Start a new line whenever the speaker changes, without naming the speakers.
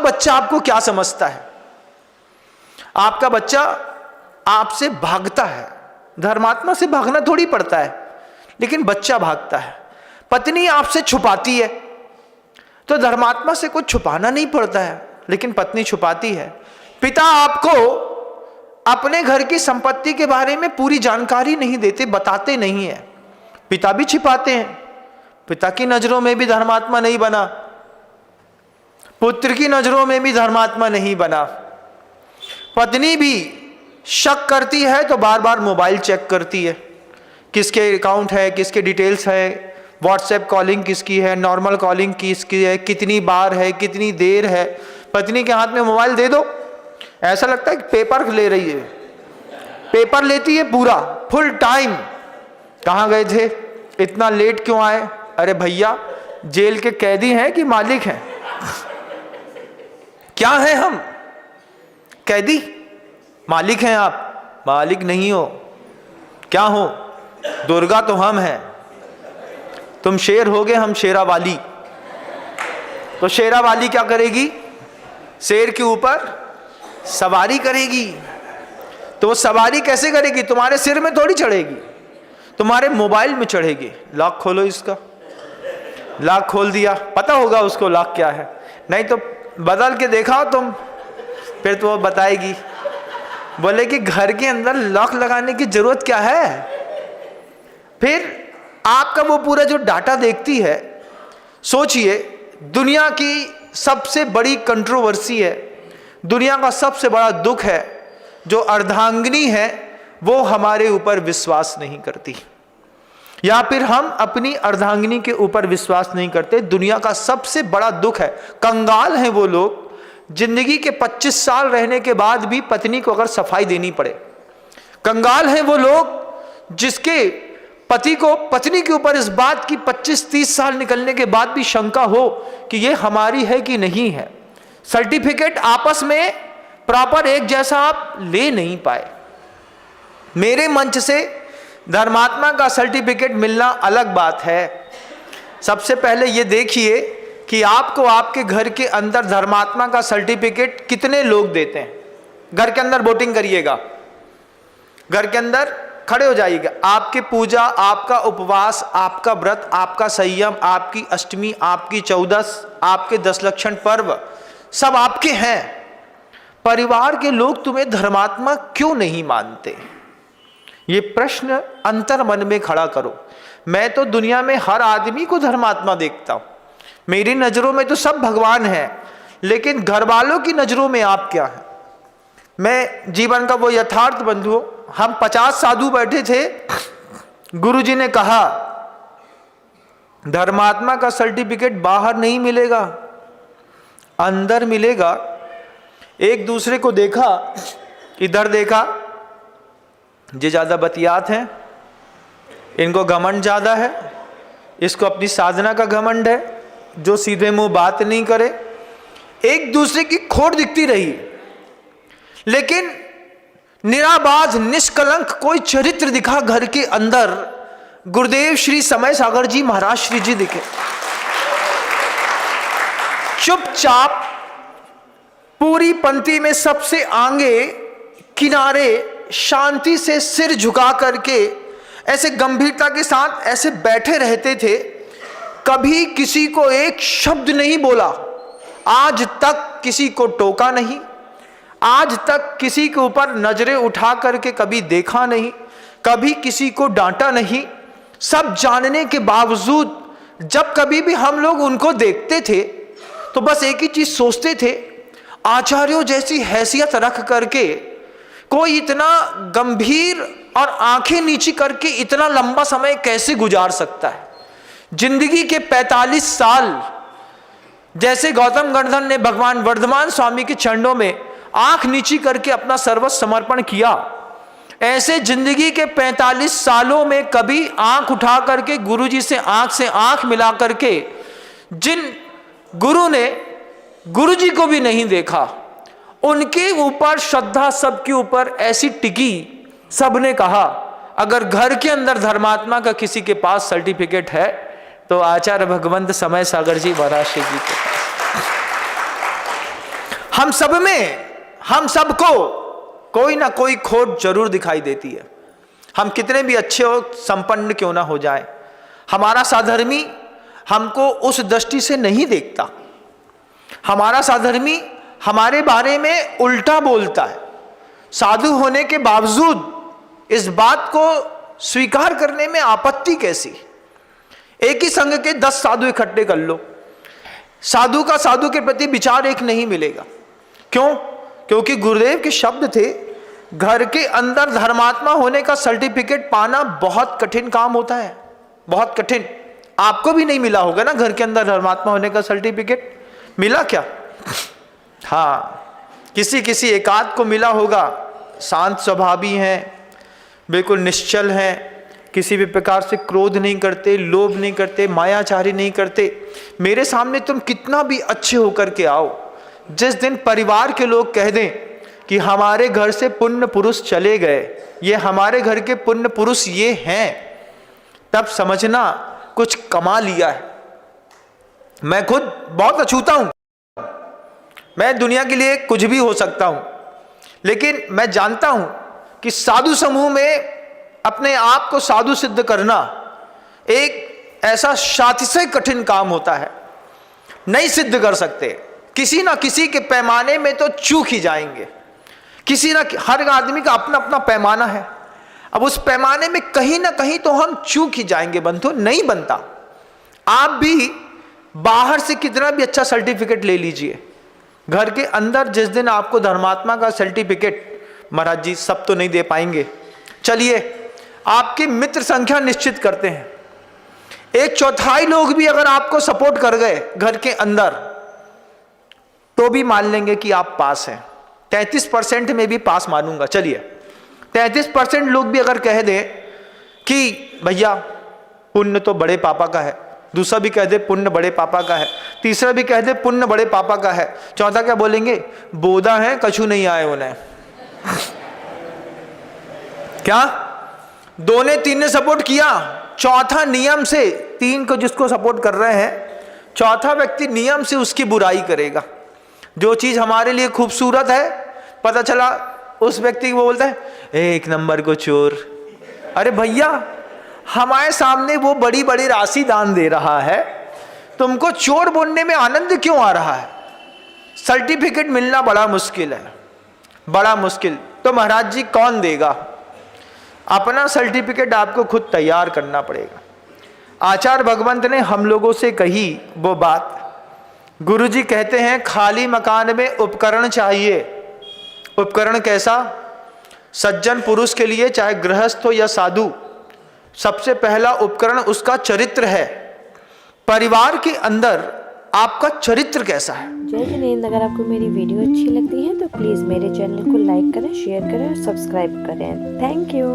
बच्चा आपको क्या समझता है? आपका बच्चा आपसे भागता है, धर्मात्मा से भागना थोड़ी पड़ता है, लेकिन बच्चा भागता है। पत्नी आपसे छुपाती है, तो धर्मात्मा से कुछ छुपाना नहीं पड़ता है, लेकिन पत्नी छुपाती है। पिता आपको अपने घर की संपत्ति के बारे में पूरी जानकारी नहीं देते, बताते नहीं है, पिता भी छिपाते हैं। पिता की नजरों में भी धर्मात्मा नहीं बना, पुत्र की नजरों में भी धर्मात्मा नहीं बना। पत्नी भी शक करती है तो बार बार मोबाइल चेक करती है, किसके अकाउंट है, किसके डिटेल्स है, व्हाट्सएप कॉलिंग किसकी है, नॉर्मल कॉलिंग किसकी है, कितनी बार है, कितनी देर है। पत्नी के हाथ में मोबाइल दे दो, ऐसा लगता है कि पेपर ले रही है, पेपर लेती है पूरा फुल टाइम। कहाँ गए थे, इतना लेट क्यों आए? अरे भैया, जेल के कैदी हैं कि मालिक हैं? क्या है हम? कैदी? मालिक हैं आप? मालिक नहीं हो। क्या हो? दुर्गा तो हम हैं, तुम शेर होगे, हम शेरा वाली। तो शेरा वाली क्या करेगी? शेर के ऊपर सवारी करेगी। तो वो सवारी कैसे करेगी? तुम्हारे सिर में थोड़ी चढ़ेगी, तुम्हारे मोबाइल में चढ़ेगी। लॉक खोलो इसका, लॉक खोल दिया, पता होगा उसको लॉक क्या है, नहीं तो बदल के देखा तुम, फिर तो वो बताएगी, बोले कि घर के अंदर लॉक लगाने की जरूरत क्या है। फिर आपका वो पूरा जो डाटा देखती है, सोचिए दुनिया की सबसे बड़ी कंट्रोवर्सी है, दुनिया का सबसे बड़ा दुख है, जो अर्धांगिनी है वो हमारे ऊपर विश्वास नहीं करती, या फिर हम अपनी अर्धांगिनी के ऊपर विश्वास नहीं करते। दुनिया का सबसे बड़ा दुख है, कंगाल हैं वो लोग, जिंदगी के 25 साल रहने के बाद भी पत्नी को अगर सफाई देनी पड़े। कंगाल हैं वो लोग जिसके पति को पत्नी के ऊपर इस बात की 25-30 साल निकलने के बाद भी शंका हो कि ये हमारी है कि नहीं है। सर्टिफिकेट आपस में प्रॉपर एक जैसा आप ले नहीं पाए। मेरे मंच से धर्मात्मा का सर्टिफिकेट मिलना अलग बात है। सबसे पहले ये देखिए कि आपको आपके घर के अंदर धर्मात्मा का सर्टिफिकेट कितने लोग देते हैं। घर के अंदर वोटिंग करिएगा, घर के अंदर खड़े हो जाइएगा। आपकी पूजा, आपका उपवास, आपका व्रत, आपका संयम, आपकी अष्टमी, आपकी चौदस, आपके 10 लक्षण पर्व सब आपके हैं। परिवार के लोग तुम्हें धर्मात्मा क्यों नहीं मानते? ये प्रश्न अंतर मन में खड़ा करो। मैं तो दुनिया में हर आदमी को धर्मात्मा देखता हूं, मेरी नजरों में तो सब भगवान है, लेकिन घर वालों की नजरों में आप क्या हैं? मैं जीवन का वो यथार्थ बंधु, हम 50 साधु बैठे थे, गुरुजी ने कहा धर्मात्मा का सर्टिफिकेट बाहर नहीं मिलेगा, अंदर मिलेगा। एक दूसरे को देखा, इधर देखा, ये ज्यादा बतियात हैं, इनको घमंड ज्यादा है, इसको अपनी साधना का घमंड है, जो सीधे मुंह बात नहीं करे। एक दूसरे की खोट दिखती रही, लेकिन निराबाज निष्कलंक कोई चरित्र दिखा घर के अंदर। गुरुदेव श्री समय सागर जी महाराज श्री जी दिखे, चुपचाप पूरी पंक्ति में सबसे आगे किनारे शांति से सिर झुका करके ऐसे गंभीरता के साथ ऐसे बैठे रहते थे। कभी किसी को एक शब्द नहीं बोला, आज तक किसी को टोका नहीं, आज तक किसी के ऊपर नजरें उठा करके कभी देखा नहीं, कभी किसी को डांटा नहीं। सब जानने के बावजूद जब कभी भी हम लोग उनको देखते थे तो बस एक ही चीज सोचते थे, आचार्यों जैसी हैसियत रख करके कोई इतना गंभीर और आंखें नीची करके इतना लंबा समय कैसे गुजार सकता है। जिंदगी के 45 साल जैसे गौतम गर्दन ने भगवान वर्धमान स्वामी के चरणों में आंख नीची करके अपना सर्वस्व समर्पण किया, ऐसे जिंदगी के 45 सालों में कभी आंख उठा करके गुरुजी से आंख मिला करके जिन गुरु ने गुरुजी को भी नहीं देखा, उनके ऊपर श्रद्धा सबके ऊपर ऐसी टिकी। सबने कहा अगर घर के अंदर धर्मात्मा का किसी के पास सर्टिफिकेट है तो आचार्य भगवंत समय सागर जी महाराज जी के पास। हम सब में, हम सबको कोई ना कोई खोट जरूर दिखाई देती है। हम कितने भी अच्छे हो, संपन्न क्यों ना हो जाए, हमारा साधर्मी हमको उस दृष्टि से नहीं देखता। हमारा साधर्मी हमारे बारे में उल्टा बोलता है। साधु होने के बावजूद इस बात को स्वीकार करने में आपत्ति कैसी? एक ही संघ के 10 साधु इकट्ठे कर लो, साधु का साधु के प्रति विचार एक नहीं मिलेगा। क्यों? क्योंकि गुरुदेव के शब्द थे, घर के अंदर धर्मात्मा होने का सर्टिफिकेट पाना बहुत कठिन काम होता है, बहुत कठिन। आपको भी नहीं मिला होगा ना घर के अंदर धर्मात्मा होने का सर्टिफिकेट, मिला क्या? हाँ, किसी एकाध को मिला होगा, शांत स्वभावी हैं, बिल्कुल निश्चल हैं, किसी भी प्रकार से क्रोध नहीं करते, लोभ नहीं करते, मायाचारी नहीं करते। मेरे सामने तुम कितना भी अच्छे होकर के आओ, जिस दिन परिवार के लोग कह दें कि हमारे घर से पुण्य पुरुष चले गए, ये हमारे घर के पुण्य पुरुष ये हैं, तब समझना कुछ कमा लिया है। मैं खुद बहुत अछूता हूं, मैं दुनिया के लिए कुछ भी हो सकता हूं, लेकिन मैं जानता हूं कि साधु समूह में अपने आप को साधु सिद्ध करना एक ऐसा सातिशय कठिन काम होता है, नहीं सिद्ध कर सकते। किसी ना किसी के पैमाने में तो चूक ही जाएंगे, हर आदमी का अपना अपना पैमाना है। अब उस पैमाने में कहीं ना कहीं तो हम चूक ही जाएंगे बंधु, नहीं बनता। आप भी बाहर से कितना भी अच्छा सर्टिफिकेट ले लीजिए, घर के अंदर जिस दिन आपको धर्मात्मा का सर्टिफिकेट, महाराज जी सब तो नहीं दे पाएंगे, चलिए आपकी मित्र संख्या निश्चित करते हैं, 1/4 लोग भी अगर आपको सपोर्ट कर गए घर के अंदर, तो भी मान लेंगे कि आप पास हैं। 33% में भी पास मानूंगा, चलिए 33% लोग भी अगर कह दें कि भैया पुण्य तो बड़े पापा का है, दूसरा भी कह दे पुण्य बड़े पापा का है, तीसरा भी कह दे पुण्य बड़े पापा का है, चौथा क्या बोलेंगे? बोधा है, कछु नहीं आए उन्हें। क्या 2 ने 3 ने सपोर्ट किया, चौथा नियम से 3 को जिसको सपोर्ट कर रहे हैं, चौथा व्यक्ति नियम से उसकी बुराई करेगा। जो चीज हमारे लिए खूबसूरत है, पता चला उस व्यक्ति को बोलता है 1 नंबर को चोर। अरे भैया, हमारे सामने वो बड़ी बड़ी राशि दान दे रहा है, तुमको चोर बोलने में आनंद क्यों आ रहा है? सर्टिफिकेट मिलना बड़ा मुश्किल है, बड़ा मुश्किल। तो महाराज जी कौन देगा? अपना सर्टिफिकेट आपको खुद तैयार करना पड़ेगा। आचार्य भगवंत ने हम लोगों से कही वो बात, गुरुजी कहते हैं खाली मकान में उपकरण चाहिए। उपकरण कैसा? सज्जन पुरुष के लिए, चाहे गृहस्थ हो या साधु, सबसे पहला उपकरण उसका चरित्र है। परिवार के अंदर आपका चरित्र कैसा है?
जय जिनेंद्र। अगर आपको मेरी वीडियो अच्छी लगती है तो प्लीज़ मेरे चैनल को लाइक करें, शेयर करें और सब्सक्राइब करें। Thank you.